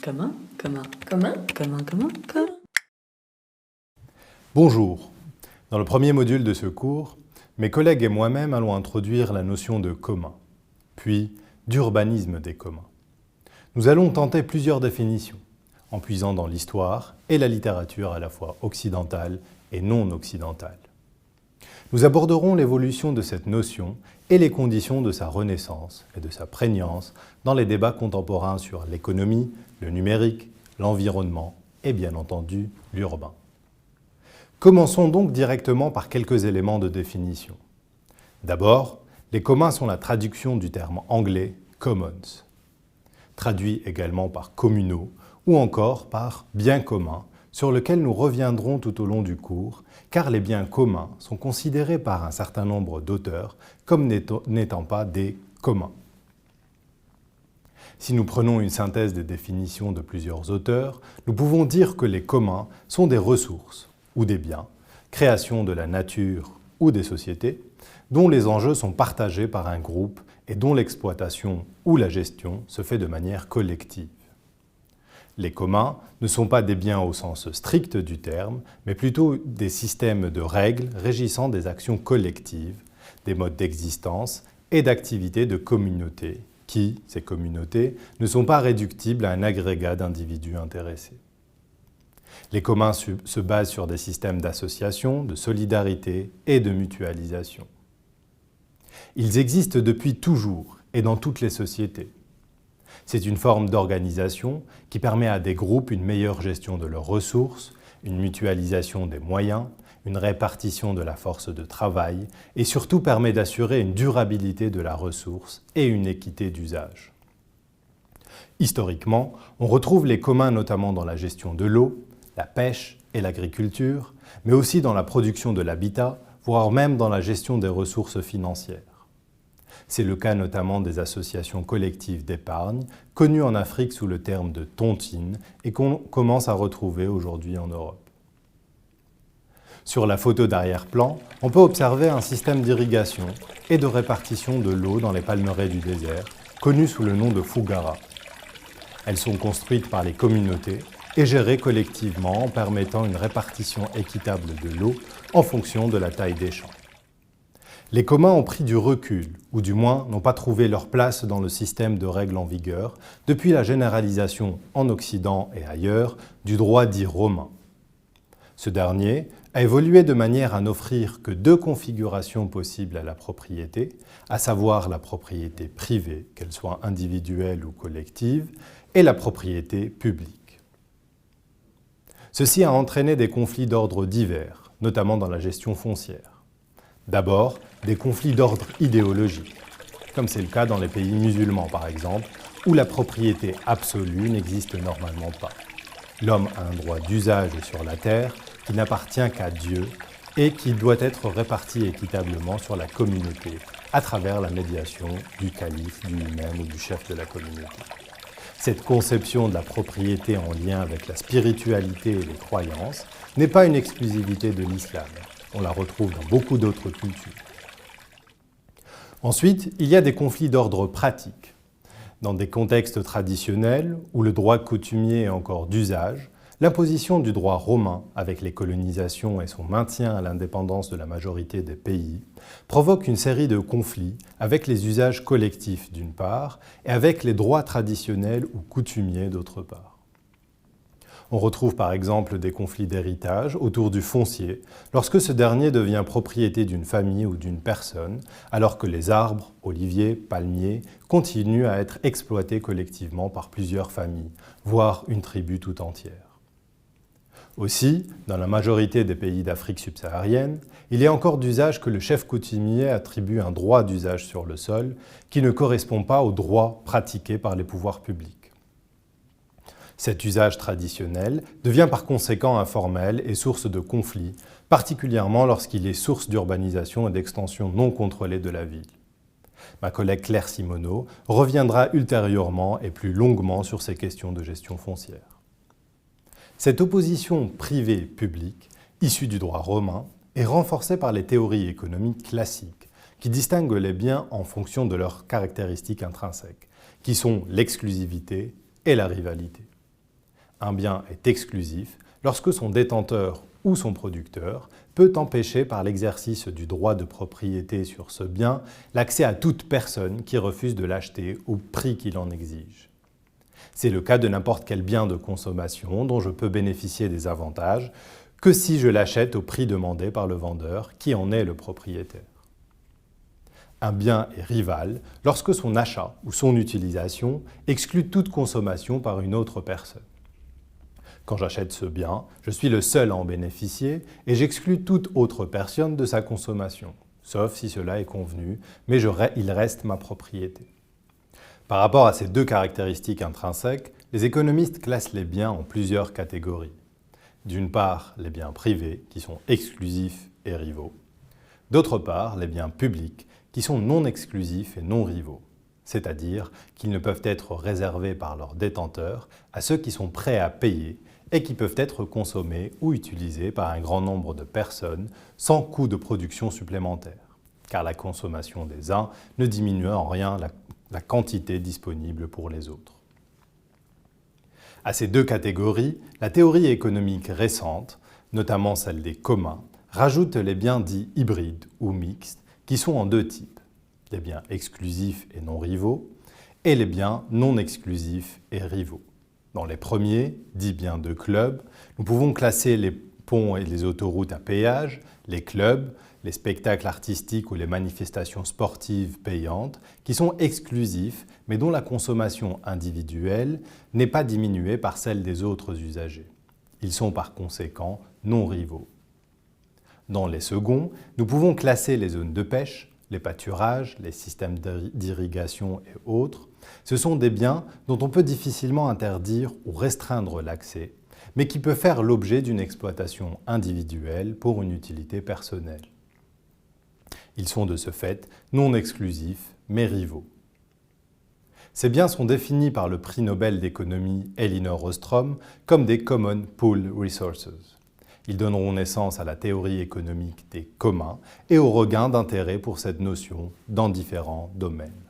Commun. Bonjour. Dans le premier module de ce cours, mes collègues et moi-même allons introduire la notion de commun, puis d'urbanisme des communs. Nous allons tenter plusieurs définitions, en puisant dans l'histoire et la littérature à la fois occidentale et non occidentale. Nous aborderons l'évolution de cette notion et les conditions de sa renaissance et de sa prégnance dans les débats contemporains sur l'économie, le numérique, l'environnement et bien entendu l'urbain. Commençons donc directement par quelques éléments de définition. D'abord, les communs sont la traduction du terme anglais « commons », traduit également par « communaux » ou encore par « biens communs », sur lequel nous reviendrons tout au long du cours, car les biens communs sont considérés par un certain nombre d'auteurs comme n'étant pas des communs. Si nous prenons une synthèse des définitions de plusieurs auteurs, nous pouvons dire que les communs sont des ressources ou des biens, création de la nature ou des sociétés, dont les enjeux sont partagés par un groupe et dont l'exploitation ou la gestion se fait de manière collective. Les communs ne sont pas des biens au sens strict du terme, mais plutôt des systèmes de règles régissant des actions collectives, des modes d'existence et d'activité de communautés qui, ces communautés, ne sont pas réductibles à un agrégat d'individus intéressés. Les communs se basent sur des systèmes d'association, de solidarité et de mutualisation. Ils existent depuis toujours et dans toutes les sociétés. C'est une forme d'organisation qui permet à des groupes une meilleure gestion de leurs ressources, une mutualisation des moyens, une répartition de la force de travail et surtout permet d'assurer une durabilité de la ressource et une équité d'usage. Historiquement, on retrouve les communs notamment dans la gestion de l'eau, la pêche et l'agriculture, mais aussi dans la production de l'habitat, voire même dans la gestion des ressources financières. C'est le cas notamment des associations collectives d'épargne, connues en Afrique sous le terme de tontine et qu'on commence à retrouver aujourd'hui en Europe. Sur la photo d'arrière-plan, on peut observer un système d'irrigation et de répartition de l'eau dans les palmeraies du désert, connu sous le nom de Fougara. Elles sont construites par les communautés et gérées collectivement en permettant une répartition équitable de l'eau en fonction de la taille des champs. Les communs ont pris du recul, ou du moins n'ont pas trouvé leur place dans le système de règles en vigueur depuis la généralisation en Occident et ailleurs du droit dit romain. Ce dernier a évolué de manière à n'offrir que deux configurations possibles à la propriété, à savoir la propriété privée, qu'elle soit individuelle ou collective, et la propriété publique. Ceci a entraîné des conflits d'ordre divers, notamment dans la gestion foncière. D'abord, des conflits d'ordre idéologique, comme c'est le cas dans les pays musulmans par exemple, où la propriété absolue n'existe normalement pas. L'homme a un droit d'usage sur la terre qui n'appartient qu'à Dieu et qui doit être réparti équitablement sur la communauté à travers la médiation du calife, du imam ou du chef de la communauté. Cette conception de la propriété en lien avec la spiritualité et les croyances n'est pas une exclusivité de l'islam. On la retrouve dans beaucoup d'autres cultures. Ensuite, il y a des conflits d'ordre pratique. Dans des contextes traditionnels où le droit coutumier est encore d'usage, l'imposition du droit romain avec les colonisations et son maintien à l'indépendance de la majorité des pays provoque une série de conflits avec les usages collectifs d'une part et avec les droits traditionnels ou coutumiers d'autre part. On retrouve par exemple des conflits d'héritage autour du foncier lorsque ce dernier devient propriété d'une famille ou d'une personne, alors que les arbres, oliviers, palmiers continuent à être exploités collectivement par plusieurs familles, voire une tribu tout entière. Aussi, dans la majorité des pays d'Afrique subsaharienne, il est encore d'usage que le chef coutumier attribue un droit d'usage sur le sol qui ne correspond pas au droit pratiqué par les pouvoirs publics. Cet usage traditionnel devient par conséquent informel et source de conflits, particulièrement lorsqu'il est source d'urbanisation et d'extension non contrôlée de la ville. Ma collègue Claire Simoneau reviendra ultérieurement et plus longuement sur ces questions de gestion foncière. Cette opposition privée-publique, issue du droit romain, est renforcée par les théories économiques classiques, qui distinguent les biens en fonction de leurs caractéristiques intrinsèques, qui sont l'exclusivité et la rivalité. Un bien est exclusif lorsque son détenteur ou son producteur peut empêcher par l'exercice du droit de propriété sur ce bien l'accès à toute personne qui refuse de l'acheter au prix qu'il en exige. C'est le cas de n'importe quel bien de consommation dont je peux bénéficier des avantages que si je l'achète au prix demandé par le vendeur qui en est le propriétaire. Un bien est rival lorsque son achat ou son utilisation exclut toute consommation par une autre personne. Quand j'achète ce bien, je suis le seul à en bénéficier et j'exclus toute autre personne de sa consommation, sauf si cela est convenu, mais il reste ma propriété. Par rapport à ces deux caractéristiques intrinsèques, les économistes classent les biens en plusieurs catégories. D'une part, les biens privés, qui sont exclusifs et rivaux. D'autre part, les biens publics, qui sont non exclusifs et non rivaux, c'est-à-dire qu'ils ne peuvent être réservés par leurs détenteurs à ceux qui sont prêts à payer et qui peuvent être consommés ou utilisés par un grand nombre de personnes sans coût de production supplémentaire, car la consommation des uns ne diminue en rien la quantité disponible pour les autres. À ces deux catégories, la théorie économique récente, notamment celle des communs, rajoute les biens dits hybrides ou mixtes, qui sont en deux types, les biens exclusifs et non rivaux, et les biens non exclusifs et rivaux. Dans les premiers, dits biens de club, nous pouvons classer les ponts et les autoroutes à péage, les clubs, les spectacles artistiques ou les manifestations sportives payantes, qui sont exclusifs, mais dont la consommation individuelle n'est pas diminuée par celle des autres usagers. Ils sont par conséquent non rivaux. Dans les seconds, nous pouvons classer les zones de pêche, les pâturages, les systèmes d'irrigation et autres. Ce sont des biens dont on peut difficilement interdire ou restreindre l'accès, mais qui peuvent faire l'objet d'une exploitation individuelle pour une utilité personnelle. Ils sont de ce fait non exclusifs, mais rivaux. Ces biens sont définis par le prix Nobel d'économie Elinor Ostrom comme des Common Pool Resources. Ils donneront naissance à la théorie économique des communs et au regain d'intérêt pour cette notion dans différents domaines.